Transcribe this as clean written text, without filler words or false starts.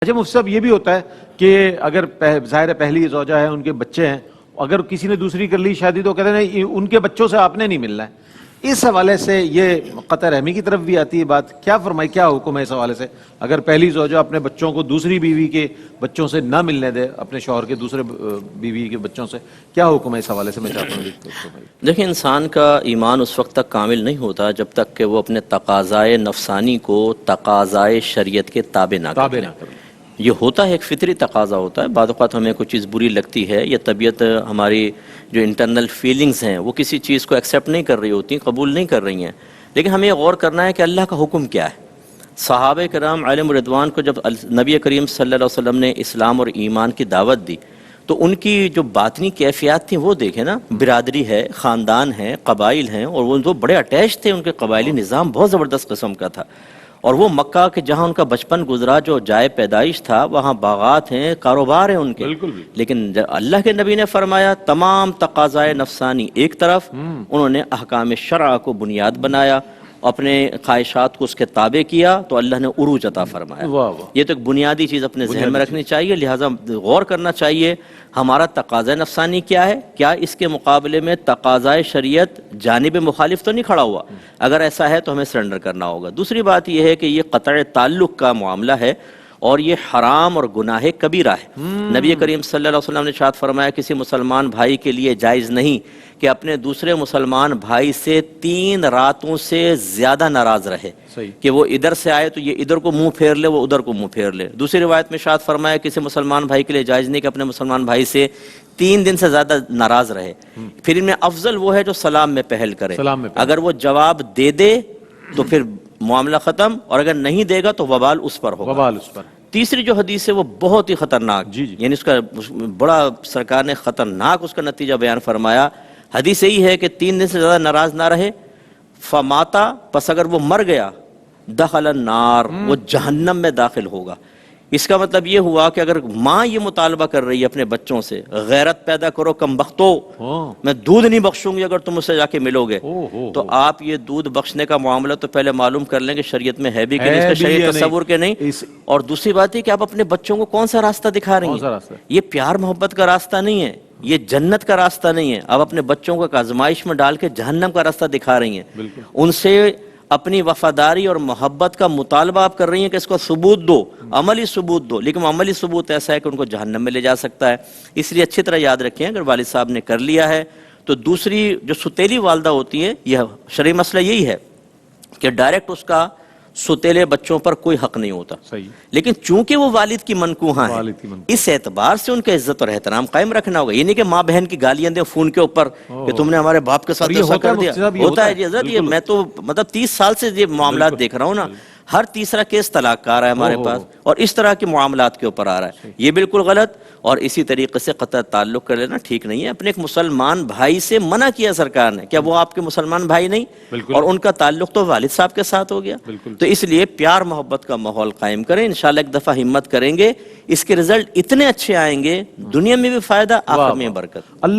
اچھا مفتی صاحب، یہ بھی ہوتا ہے کہ اگر ظاہر پہلی زوجہ ہے، ان کے بچے ہیں، اگر کسی نے دوسری کر لی شادی تو کہتے ہیں ان کے بچوں سے آپ نے نہیں ملنا ہے، اس حوالے سے یہ قطع رحمی کی طرف بھی آتی ہے بات، کیا فرمائی، کیا حکم ہے اس حوالے سے؟ اگر پہلی زوجہ اپنے بچوں کو دوسری بیوی کے بچوں سے نہ ملنے دے، اپنے شوہر کے دوسرے بیوی کے بچوں سے، کیا حکم ہے اس حوالے سے؟ میں چاہتا ہوں دیکھیں، انسان کا ایمان اس وقت تک کامل نہیں ہوتا جب تک کہ وہ اپنے تقاضائے نفسانی کو تقاضائے شریعت کے تابع نہ کر لے۔ یہ ہوتا ہے، ایک فطری تقاضا ہوتا ہے، بعض اوقات ہمیں کوئی چیز بری لگتی ہے یا طبیعت، ہماری جو انٹرنل فیلنگز ہیں وہ کسی چیز کو ایکسیپٹ نہیں کر رہی ہوتی، قبول نہیں کر رہی ہیں، لیکن ہمیں غور کرنا ہے کہ اللہ کا حکم کیا ہے۔ صحابہ کرام علیہم رضوان کو جب نبی کریم صلی اللہ علیہ وسلم نے اسلام اور ایمان کی دعوت دی تو ان کی جو باطنی کیفیات تھیں وہ دیکھیں نا، برادری ہے، خاندان ہے، قبائل ہیں، اور وہ تو بڑے اٹیچ تھے، ان کے قبائلی نظام بہت زبردست قسم کا تھا، اور وہ مکہ کے جہاں ان کا بچپن گزرا، جو جائے پیدائش تھا، وہاں باغات ہیں، کاروبار ہیں ان کے، لیکن اللہ کے نبی نے فرمایا تمام تقاضائے نفسانی ایک طرف، انہوں نے احکام شرع کو بنیاد بنایا، اپنے خواہشات کو اس کے تابع کیا تو اللہ نے عروج عطا فرمایا۔ یہ تو ایک بنیادی چیز اپنے ذہن میں رکھنی چاہیے، لہٰذا غور کرنا چاہیے ہمارا تقاضۂ نفسانی کیا ہے، کیا اس کے مقابلے میں تقاضۂ شریعت جانب مخالف تو نہیں کھڑا ہوا؟ اگر ایسا ہے تو ہمیں سرنڈر کرنا ہوگا۔ دوسری بات یہ ہے کہ یہ قطع تعلق کا معاملہ ہے اور یہ حرام اور گناہ کبیرہ ہے۔ نبی کریم صلی اللہ علیہ وسلم نے ارشاد فرمایا کسی مسلمان بھائی کے لیے جائز نہیں کہ اپنے دوسرے مسلمان بھائی سے 3 راتوں سے زیادہ ناراض رہے، کہ وہ ادھر سے آئے تو یہ ادھر کو منہ پھیر لے، وہ ادھر کو منہ پھیر لے۔ دوسری روایت میں ارشاد فرمایا کسی مسلمان بھائی کے لیے جائز نہیں کہ اپنے مسلمان بھائی سے 3 دن سے زیادہ ناراض رہے۔ پھر ان میں افضل وہ ہے جو سلام میں پہل کرے، اگر وہ جواب دے دے تو پھر معاملہ ختم، اور اگر نہیں دے گا تو وبال اس پر ہوگا۔ تیسری جو حدیث ہے وہ بہت ہی خطرناک، یعنی اس کا بڑا سرکار نے خطرناک اس کا نتیجہ بیان فرمایا۔ حدیث یہی ہے کہ 3 دن سے زیادہ ناراض نہ رہے، فماتا، پس اگر وہ مر گیا، دخل النار، وہ جہنم میں داخل ہوگا۔ اس کا مطلب یہ ہوا کہ اگر ماں یہ مطالبہ کر رہی ہے اپنے بچوں سے، غیرت پیدا کرو کم بختو، میں دودھ نہیں بخشوں گی اگر تم مجھ سے جا کے ملو گے، تو آپ یہ دودھ بخشنے کا معاملہ تو پہلے معلوم کر لیں کہ شریعت میں ہے بھی کہ نہیں، اس کا شریعت تصور کے نہیں۔ اور دوسری بات ہے کہ آپ اپنے بچوں کو کون سا راستہ دکھا رہی ہیں؟ یہ پیار محبت کا راستہ نہیں ہے، یہ جنت کا راستہ نہیں ہے، آپ اپنے بچوں کو ایک آزمائش میں ڈال کے جہنم کا راستہ دکھا رہی ہیں۔ ان سے اپنی وفاداری اور محبت کا مطالبہ آپ کر رہی ہیں کہ اس کو ثبوت دو، عملی ثبوت دو، لیکن عملی ثبوت ایسا ہے کہ ان کو جہنم میں لے جا سکتا ہے۔ اس لیے اچھی طرح یاد رکھیں، اگر والد صاحب نے کر لیا ہے تو دوسری جو ستیلی والدہ ہوتی ہیں، یہ شرعی مسئلہ یہی ہے کہ ڈائریکٹ اس کا ستیلے بچوں پر کوئی حق نہیں ہوتا، لیکن چونکہ وہ والد کی منکوہاں ہیں، اس اعتبار سے ان کا عزت اور احترام قائم رکھنا ہوگا۔ یہ نہیں کہ ماں بہن کی گالیاں دیں فون کے اوپر کہ تم نے ہمارے باپ کے ساتھ ایسا کر دیا۔ ہوتا ہے جی حضرت، یہ میں تو 30 سال سے یہ معاملات دیکھ رہا ہوں نا، ہر تیسرا کیس طلاق کا آ رہا ہے ہمارے پاس، اور اس طرح کے معاملات کے اوپر آ رہا ہے۔ یہ بالکل غلط، اور اسی طریقے سے قطع تعلق کر لینا ٹھیک نہیں ہے۔ اپنے ایک مسلمان بھائی سے منع کیا سرکار نے، کیا وہ آپ کے مسلمان بھائی نہیں؟ اور ان کا تعلق تو والد صاحب کے ساتھ ہو گیا۔ تو اس لیے پیار محبت کا ماحول قائم کریں، انشاءاللہ ایک دفعہ ہمت کریں گے، اس کے رزلٹ اتنے اچھے آئیں گے، دنیا میں بھی فائدہ، آخرت میں برکت۔